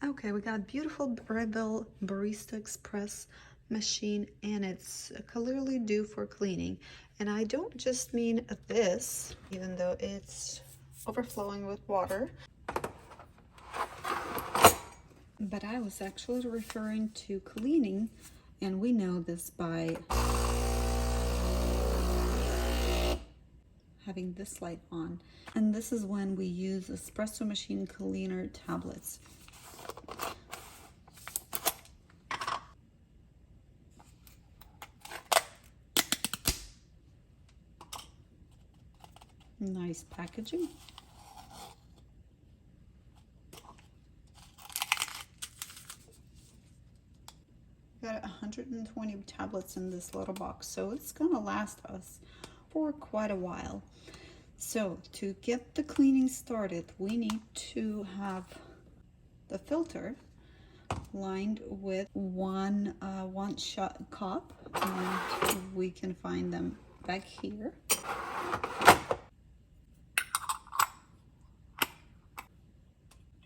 Okay, we got a beautiful Breville Barista Express machine, and it's clearly due for cleaning. And I don't just mean this, even though it's overflowing with water, but I was actually referring to cleaning, and we know this by having this light on. And this is when we use espresso machine cleaner tablets. Nice packaging. Got 120 tablets in this little box, so it's gonna last us for quite a while. So to get the cleaning started, we need to have the filter lined with one shot cup, and we can find them back here.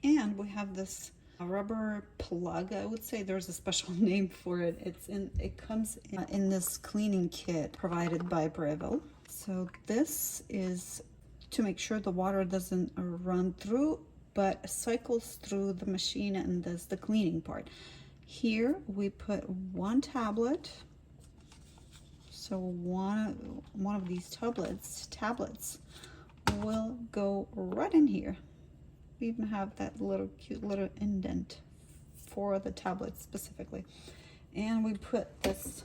And we have this rubber plug. I would say there's a special name for it. It comes in this cleaning kit provided by Breville. So this is to make sure the water doesn't run through, but cycles through the machine and does the cleaning part. Here we put one tablet. So one of these tablets will go right in here. We even have that little cute little indent for the tablet specifically. And we put this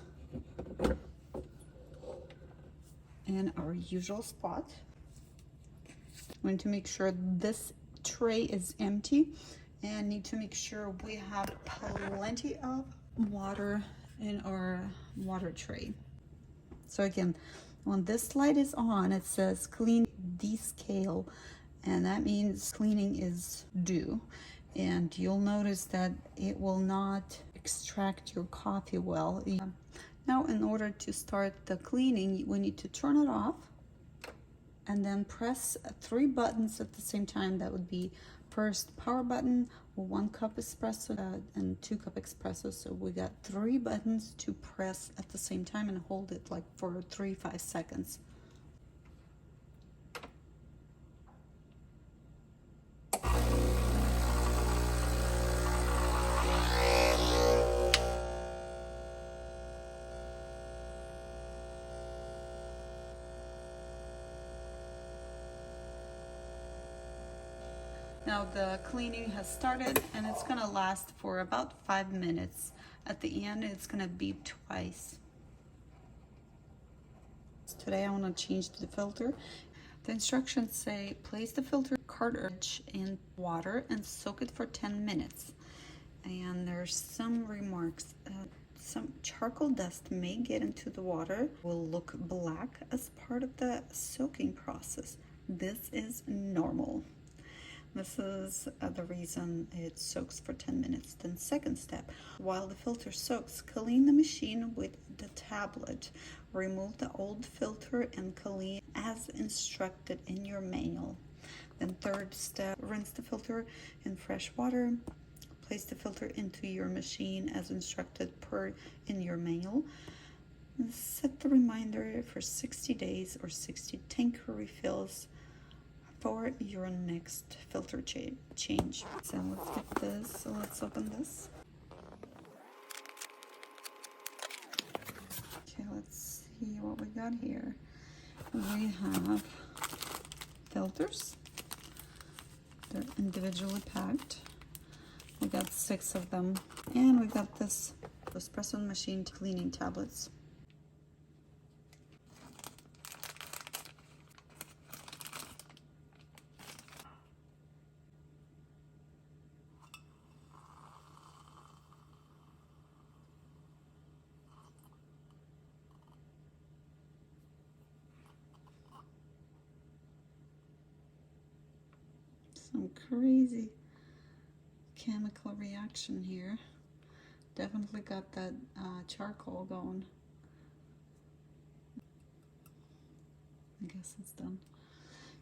in our usual spot. We need to make sure this tray is empty, and need to make sure we have plenty of water in our water tray. So again, when this light is on, it says clean descale, and that means cleaning is due. And you'll notice that it will not extract your coffee well. Now, in order to start the cleaning, we need to turn it off and then press 3 buttons at the same time. That would be first power button, 1 cup espresso, and 2 cup espresso. So we got 3 buttons to press at the same time and hold it like for 3-5 seconds. Now the cleaning has started, and it's gonna last for about 5 minutes. At the end, it's gonna beep twice. Today I wanna change the filter. The instructions say, place the filter cartridge in water and soak it for 10 minutes. And there's some remarks. Some charcoal dust may get into the water, will look black as part of the soaking process. This is normal. This is the reason it soaks for 10 minutes. Then second step, while the filter soaks, clean the machine with the tablet. Remove the old filter and clean as instructed in your manual. Then third step, rinse the filter in fresh water. Place the filter into your machine as instructed in your manual. Set the reminder for 60 days or 60 tank refills for your next filter change. So let's get this. So let's open this. Okay, let's see what we got here. We have filters. They're individually packed. We got 6 of them, and we got this espresso machine cleaning tablets. Some crazy chemical reaction here. Definitely got that charcoal going. I guess it's done.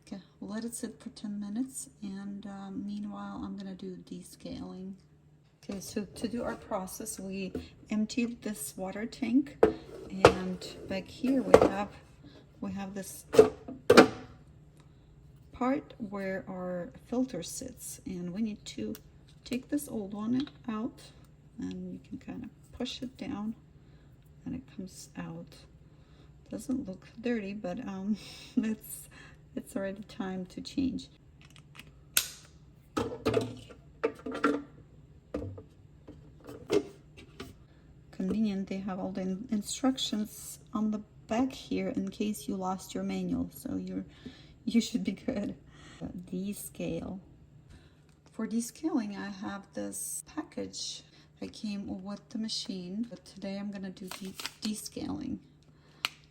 Okay, we'll let it sit for 10 minutes, and meanwhile I'm gonna do descaling. Okay, so to do our process, we emptied this water tank, and back here we have this part where our filter sits, and we need to take this old one out, and you can kind of push it down and it comes out. Doesn't look dirty, but it's already time to change. Convenient, they have all the instructions on the back here in case you lost your manual, so you should be good. Descale. For descaling, I have this package that came with the machine, but today I'm gonna do descaling.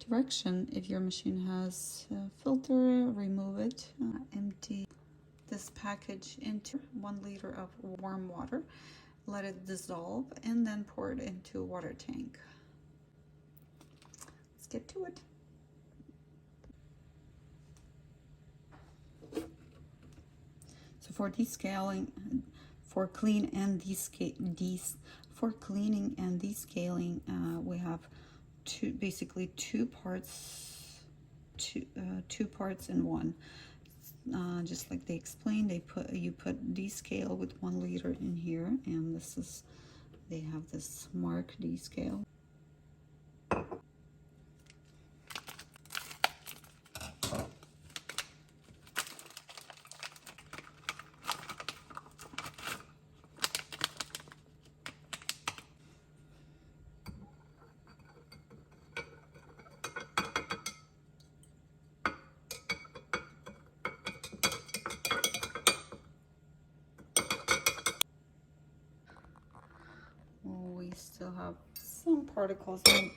Direction: if your machine has a filter, remove it. Empty this package into 1 liter of warm water, let it dissolve, and then pour it into a water tank. Let's get to it. So for descaling, for cleaning and descaling, we have basically two parts in one. Just like they explained, you put descale with 1 liter in here, and they have this mark descale. We still have some particles in.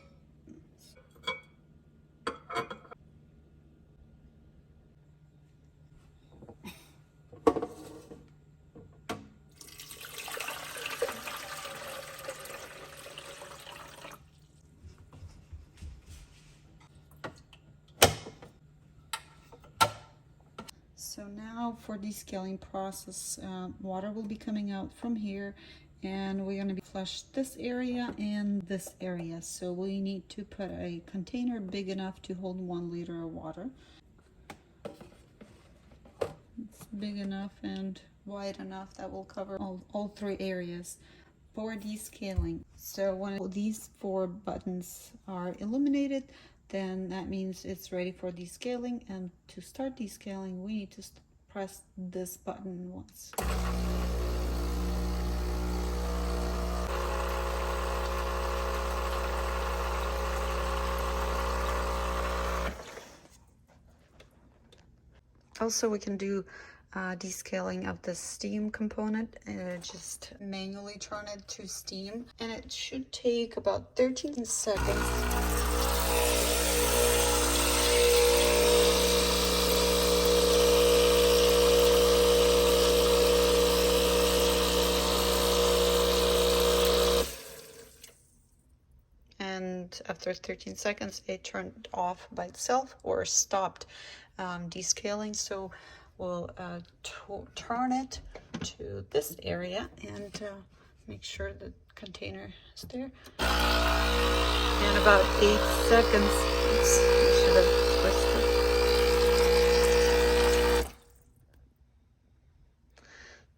So now for descaling process, water will be coming out from here, and we're going to flush this area and this area. So we need to put a container big enough to hold 1 liter of water. It's big enough and wide enough that will cover all 3 areas for descaling. So when these 4 buttons are illuminated, then that means it's ready for descaling. And to start descaling, we need to press this button once. Also, we can do descaling of the steam component, and just manually turn it to steam, and it should take about 13 seconds. And after 13 seconds, it turned off by itself or stopped descaling. So we'll turn it to this area and make sure the container is there. And about 8 seconds, oops, I should have switched it.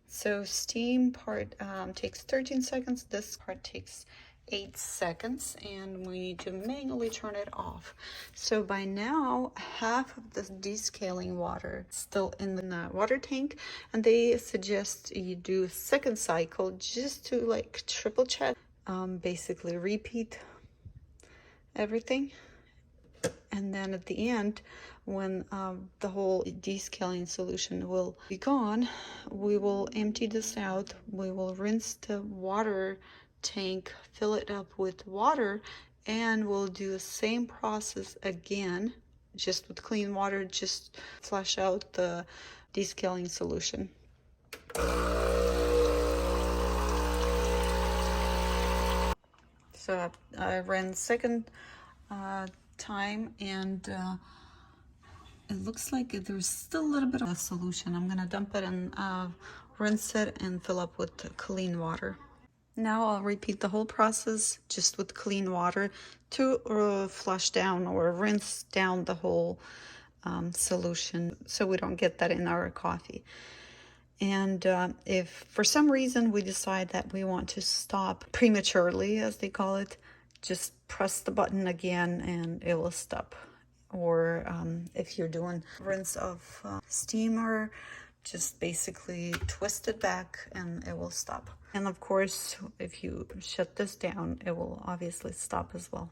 So steam part takes 13 seconds. This part takes 8 seconds, and we need to manually turn it off. So by now, half of the descaling water is still in the water tank, and they suggest you do a second cycle just to like triple check, basically repeat everything. And then at the end, when the whole descaling solution will be gone, we will empty this out. We will rinse the water tank, fill it up with water, and we'll do the same process again, just with clean water, just flush out the descaling solution. So I ran second time, and it looks like there's still a little bit of a solution. I'm gonna dump it and rinse it and fill up with clean water. Now I'll repeat the whole process just with clean water to flush down or rinse down the whole solution so we don't get that in our coffee. And if for some reason we decide that we want to stop prematurely, as they call it, just press the button again and it will stop. Or if you're doing rinse of steamer, just basically twist it back and it will stop. And of course, if you shut this down, it will obviously stop as well.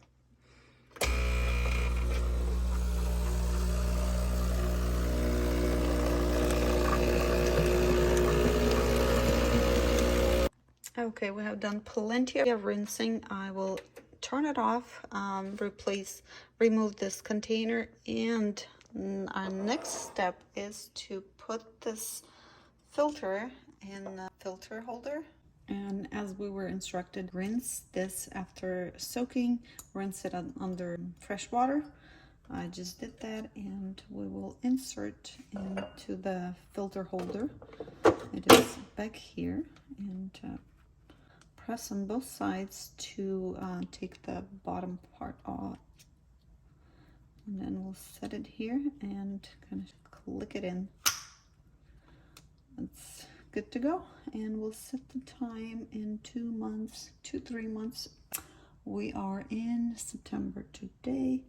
Okay, we have done plenty of rinsing. I will turn it off, remove this container, and our next step is to put this filter in the filter holder. And as we were instructed, rinse this after soaking, rinse it under fresh water. I just did that, and we will insert into the filter holder. It is back here, and press on both sides to take the bottom part off. And then we'll set it here and kind of click it in. It's good to go. And we'll set the time in 2 months, 2-3 months. We are in September today,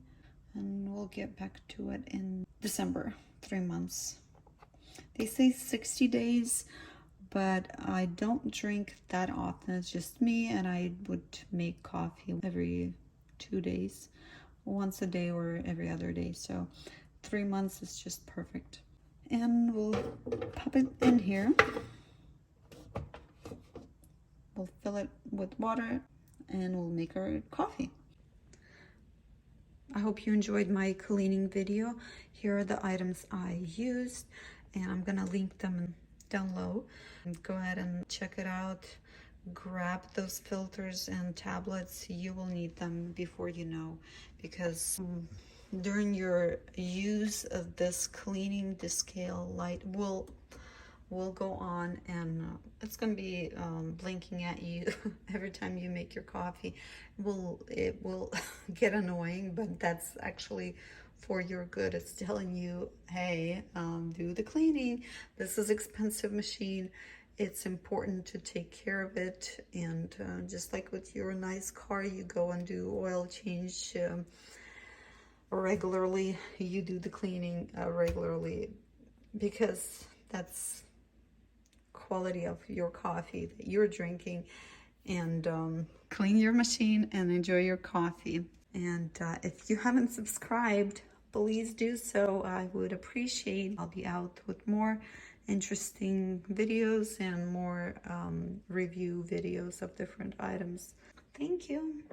and we'll get back to it in December, 3 months. They say 60 days. But I don't drink that often. It's just me, and I would make coffee every 2 days, once a day or every other day. So 3 months is just perfect. And we'll pop it in here. We'll fill it with water and we'll make our coffee. I hope you enjoyed my cleaning video. Here are the items I used, and I'm gonna link them down low. Go ahead and check it out. Grab those filters and tablets. You will need them before you know, because during your use of this cleaning descale light will go on, and it's going to be blinking at you every time you make your coffee. It will get annoying, but that's actually for your good. It's telling you, hey, do the cleaning. This is expensive machine. It's important to take care of it. And just like with your nice car, you go and do oil change regularly. You do the cleaning regularly, because that's quality of your coffee that you're drinking. And clean your machine and enjoy your coffee. And if you haven't subscribed, please do so. I would appreciate. I'll be out with more interesting videos and more review videos of different items. Thank you.